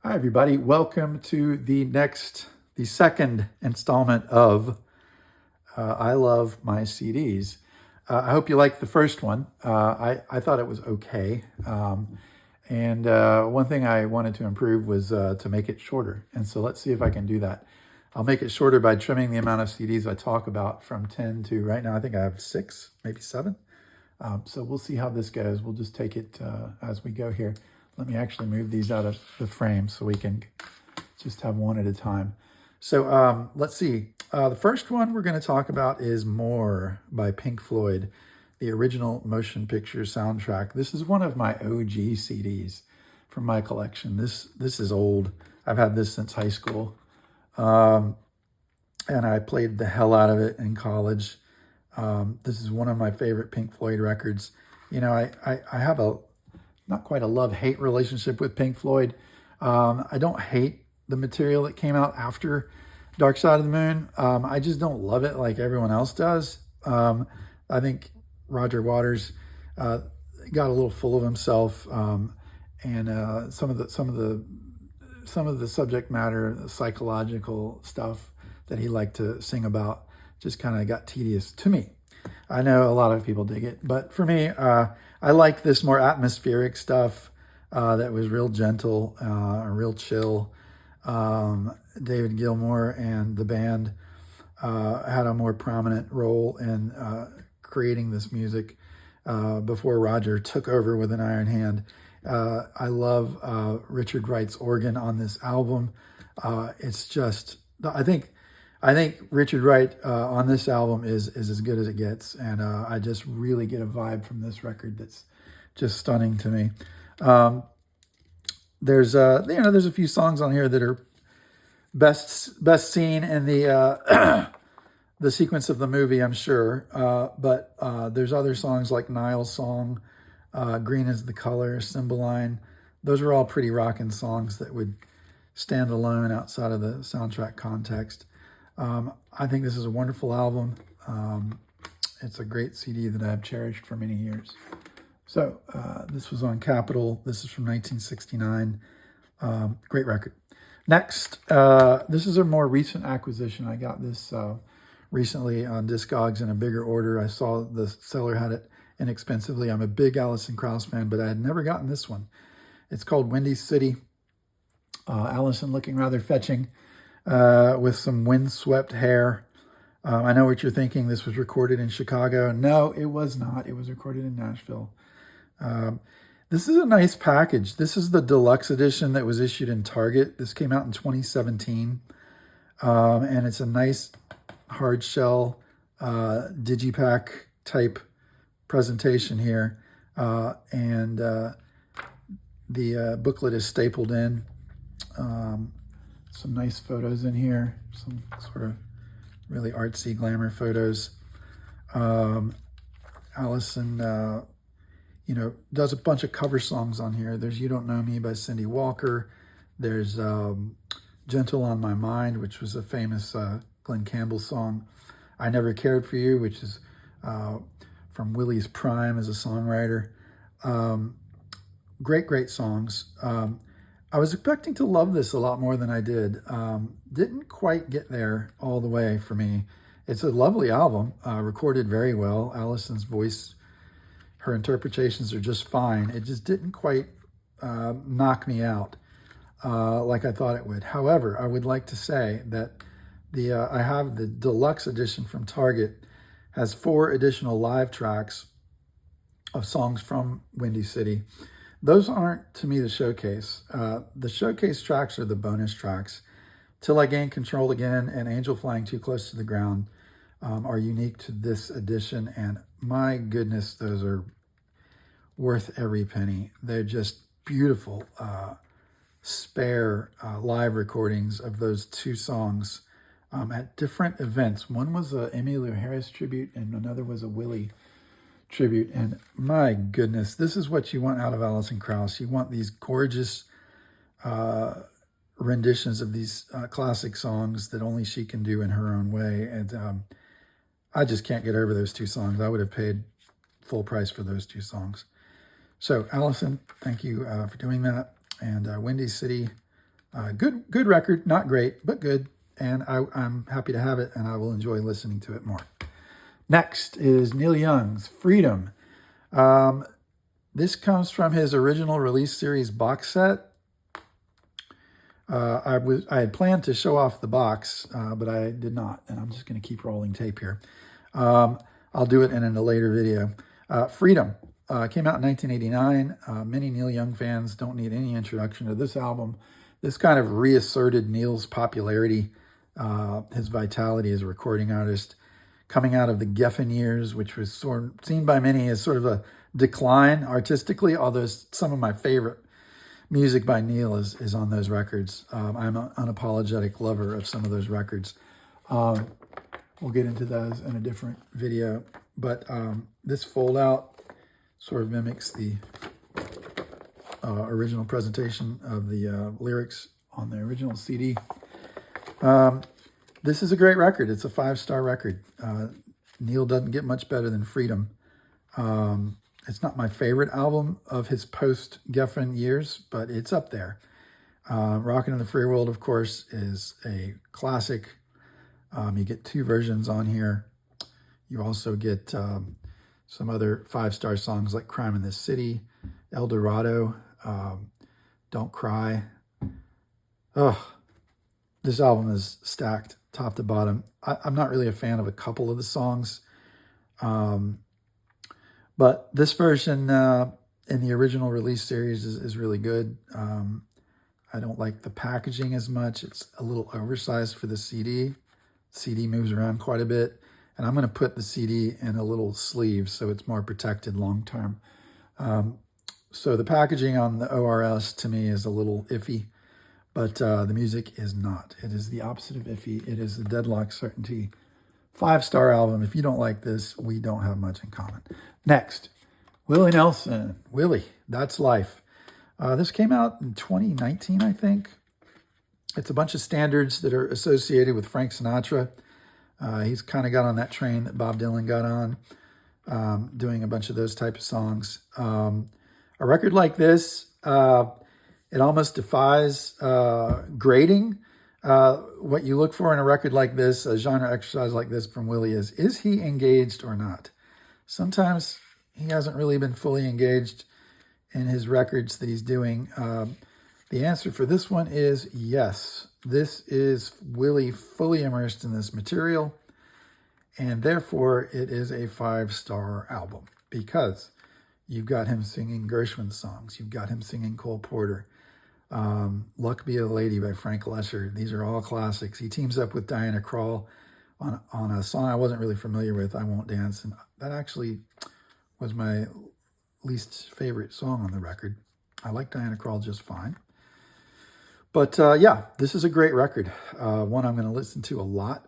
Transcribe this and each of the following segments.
Hi, everybody. Welcome to the second installment of I Love My CDs. I hope you liked the first one. I thought it was okay. And one thing I wanted to improve was to make it shorter. And so let's see if I can do that. I'll make it shorter by trimming the amount of CDs I talk about from 10 to right now, I think I have 6, maybe 7. So we'll see how this goes. We'll just take it as we go here. Let me actually move these out of the frame so we can just have one at a time. So let's see. The first one we're going to talk about is More by Pink Floyd, the original motion picture soundtrack. This is one of my OG CDs from my collection. This is old. I've had this since high school. And I played the hell out of it in college. This is one of my favorite Pink Floyd records. You know, I have not quite a love-hate relationship with Pink Floyd. I don't hate the material that came out after Dark Side of the Moon. I just don't love it like everyone else does. I think Roger Waters got a little full of himself, and some of the subject matter, the psychological stuff that he liked to sing about just kind of got tedious to me. I know a lot of people dig it, but for me, I like this more atmospheric stuff that was real gentle, real chill. David Gilmour and the band had a more prominent role in creating this music before Roger took over with an iron hand. I love Richard Wright's organ on this album. It's just, I think Richard Wright on this album is as good as it gets, and I just really get a vibe from this record that's just stunning to me. There's a few songs on here that are best seen in the the sequence of the movie, I'm sure. But there's other songs like Nile's Song, Green is the Color, Cymbeline. Those are all pretty rockin' songs that would stand alone outside of the soundtrack context. I think this is a wonderful album. It's a great CD that I've cherished for many years. So this was on Capitol. This is from 1969. Great record. Next, this is a more recent acquisition. I got this recently on Discogs in a bigger order. I saw the seller had it inexpensively. I'm a big Alison Krauss fan, but I had never gotten this one. It's called Windy City. Alison looking rather fetching with some windswept hair. I know what you're thinking. This was recorded in Chicago. No, it was not. It was recorded in Nashville. This is a nice package. This is the deluxe edition that was issued in Target. This came out in 2017. And it's a nice hard shell digipack type presentation here. And the booklet is stapled in. Some nice photos in here. Some sort of really artsy glamour photos. Alison does a bunch of cover songs on here. There's You Don't Know Me by Cindy Walker. There's Gentle on My Mind, which was a famous Glenn Campbell song. I Never Cared for You, which is from Willie's prime as a songwriter. Great songs. I was expecting to love this a lot more than I did. Didn't quite get there all the way for me. It's a lovely album, recorded very well. Alison's voice, her interpretations are just fine. It just didn't quite knock me out like I thought it would. However, I would like to say that I have the deluxe edition from Target, has 4 additional live tracks of songs from Windy City. Those aren't, to me, the showcase. The showcase tracks are the bonus tracks. Till I Gain Control Again and Angel Flying Too Close to the Ground are unique to this edition, and my goodness, those are worth every penny. They're just beautiful, spare live recordings of those 2 songs at different events. One was a Emmylou Harris tribute, and another was a Willie tribute. And my goodness, this is what you want out of Alison Krauss. You want these gorgeous renditions of these classic songs that only she can do in her own way. And I just can't get over those 2 songs. I would have paid full price for those 2 songs. So Alison, thank you for doing that. And Windy City, Good record, not great, but good. And I'm happy to have it, and I will enjoy listening to it more. Next is Neil Young's Freedom. This comes from his original release series box set. I had planned to show off the box, but I did not, and I'm just going to keep rolling tape here. I'll do it in a later video. Freedom came out in 1989. Many Neil Young fans don't need any introduction to this album. This kind of reasserted Neil's popularity, his vitality as a recording artist, coming out of the Geffen years, which was seen by many as sort of a decline artistically, although some of my favorite music by Neil is on those records. I'm an unapologetic lover of some of those records. We'll get into those in a different video. But this fold out sort of mimics the original presentation of the lyrics on the original CD. This is a great record. It's a 5-star record. Neil doesn't get much better than Freedom. It's not my favorite album of his post-Geffen years, but it's up there. Rockin' in the Free World, of course, is a classic. You get 2 versions on here. You also get some other 5-star songs like Crime in This City, El Dorado, Don't Cry. Oh, this album is stacked top to bottom. I'm not really a fan of a couple of the songs. But this version in the original release series is really good. I don't like the packaging as much. It's a little oversized for the CD. CD moves around quite a bit. And I'm going to put the CD in a little sleeve so it's more protected long term. So the packaging on the ORS to me is a little iffy, but the music is not. It is the opposite of iffy. It is a deadlock certainty 5-star album. If you don't like this, we don't have much in common. Next, Willie Nelson. Willie, That's Life. This came out in 2019, I think. It's a bunch of standards that are associated with Frank Sinatra. He's kind of got on that train that Bob Dylan got on, doing a bunch of those type of songs. A record like this, it almost defies grading. What you look for in a record like this, a genre exercise like this from Willie is he engaged or not? Sometimes he hasn't really been fully engaged in his records that he's doing. The answer for this one is yes. This is Willie fully immersed in this material, and therefore it is a 5-star album because you've got him singing Gershwin songs. You've got him singing Cole Porter. Luck Be a Lady by Frank Lesher. These are all classics. He teams up with Diana Krall on a song I wasn't really familiar with, I Won't Dance, and that actually was my least favorite song on the record. I like Diana Krall just fine. But yeah, this is a great record. One I'm going to listen to a lot.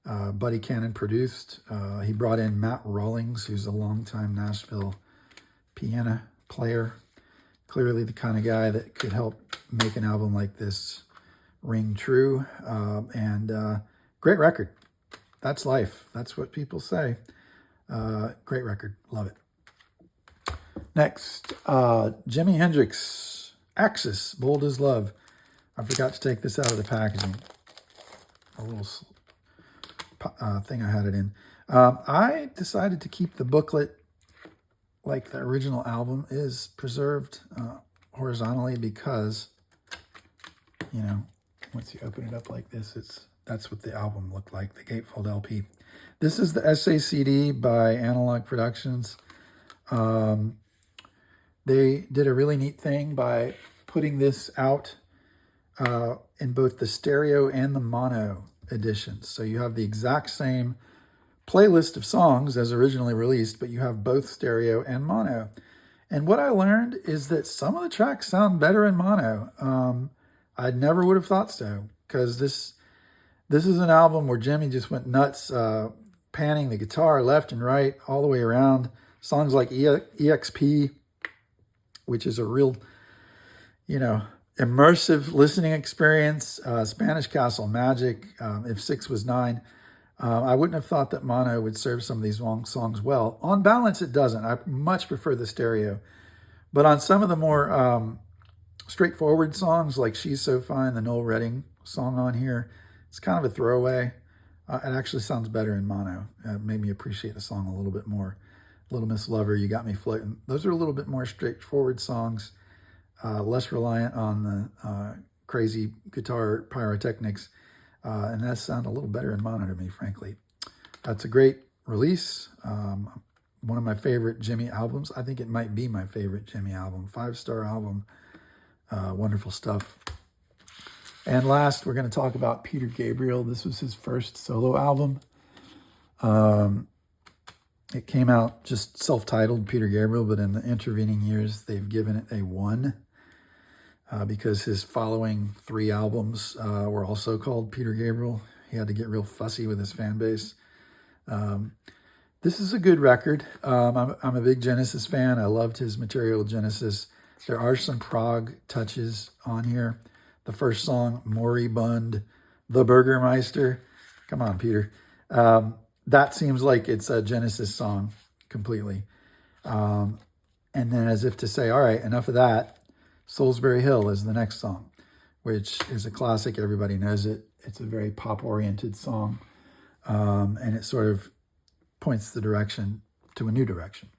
Buddy Cannon produced. He brought in Matt Rawlings, who's a longtime Nashville piano player. Clearly the kind of guy that could help make an album like this ring true. And great record. That's life. That's what people say. Great record. Love it. Next, Jimi Hendrix. Axis, Bold as Love. I forgot to take this out of the packaging. A little thing I had it in. I decided to keep the booklet like the original album is preserved horizontally because, you know, once you open it up like this, that's what the album looked like, the gatefold LP. This is the SACD by Analog Productions. They did a really neat thing by putting this out in both the stereo and the mono editions. So you have the exact same playlist of songs as originally released, but you have both stereo and mono. And what I learned is that some of the tracks sound better in mono. I never would have thought so, because this is an album where Jimmy just went nuts, panning the guitar left and right, all the way around. Songs like EXP, which is a real, you know, immersive listening experience. Spanish Castle Magic, If 6 Was 9. I wouldn't have thought that mono would serve some of these long songs well. On balance, it doesn't. I much prefer the stereo. But on some of the more straightforward songs like She's So Fine, the Noel Redding song on here. It's kind of a throwaway. It actually sounds better in mono. It made me appreciate the song a little bit more. Little Miss Lover, You Got Me Floating. Those are a little bit more straightforward songs, less reliant on the crazy guitar pyrotechnics, and that sound a little better in mono to me, frankly. That's a great release. One of my favorite Jimi albums. I think it might be my favorite Jimi album. 5-star album. Wonderful stuff. And last, we're going to talk about Peter Gabriel. This was his first solo album. It came out just self-titled, Peter Gabriel, but in the intervening years, they've given it a 1 because his following 3 albums were also called Peter Gabriel. He had to get real fussy with his fan base. This is a good record. I'm a big Genesis fan. I loved his material, Genesis. There are some prog touches on here. The first song, Moribund, the Burgermeister. Come on, Peter. That seems like it's a Genesis song completely. And then as if to say, all right, enough of that, Salisbury Hill is the next song, which is a classic. Everybody knows it. It's a very pop-oriented song. And it sort of points the direction to a new direction.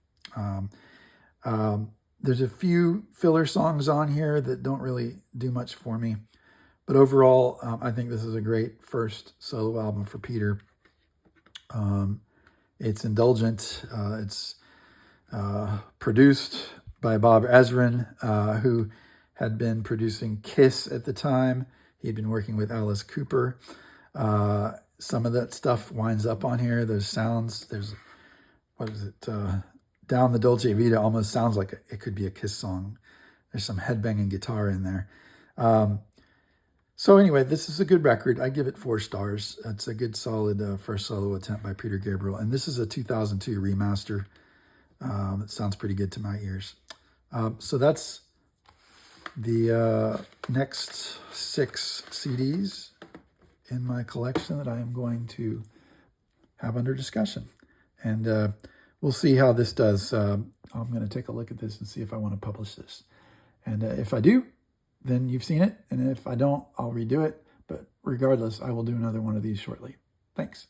There's a few filler songs on here that don't really do much for me. But overall, I think this is a great first solo album for Peter. It's indulgent. It's produced by Bob Ezrin, who had been producing Kiss at the time. He had been working with Alice Cooper. Some of that stuff winds up on here. Those sounds, there's, what is it? Down the Dolce Vita almost sounds like it could be a Kiss song. There's some headbanging guitar in there. So anyway, this is a good record. I give it 4 stars. It's a good, solid first solo attempt by Peter Gabriel. And this is a 2002 remaster. It sounds pretty good to my ears. So that's the next 6 CDs in my collection that I am going to have under discussion. And we'll see how this does. I'm going to take a look at this and see if I want to publish this. And if I do, then you've seen it. And if I don't, I'll redo it. But regardless, I will do another one of these shortly. Thanks.